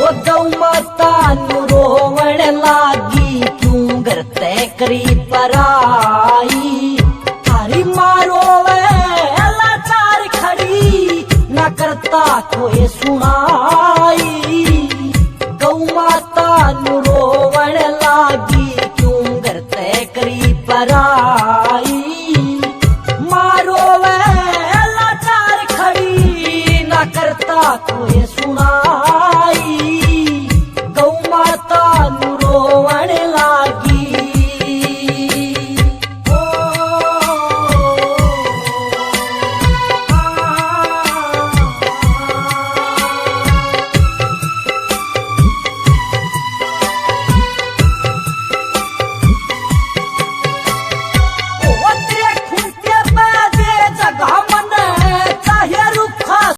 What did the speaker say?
ओ गौ माता नु रोवण लागी क्यों घर तय करी पराई थारी मारो लाचार खड़ी न करता कोई सुनाई गौ माता नु रोवण लागी क्यों घर तय करी पराई मारो लाचार खड़ी न करता कोई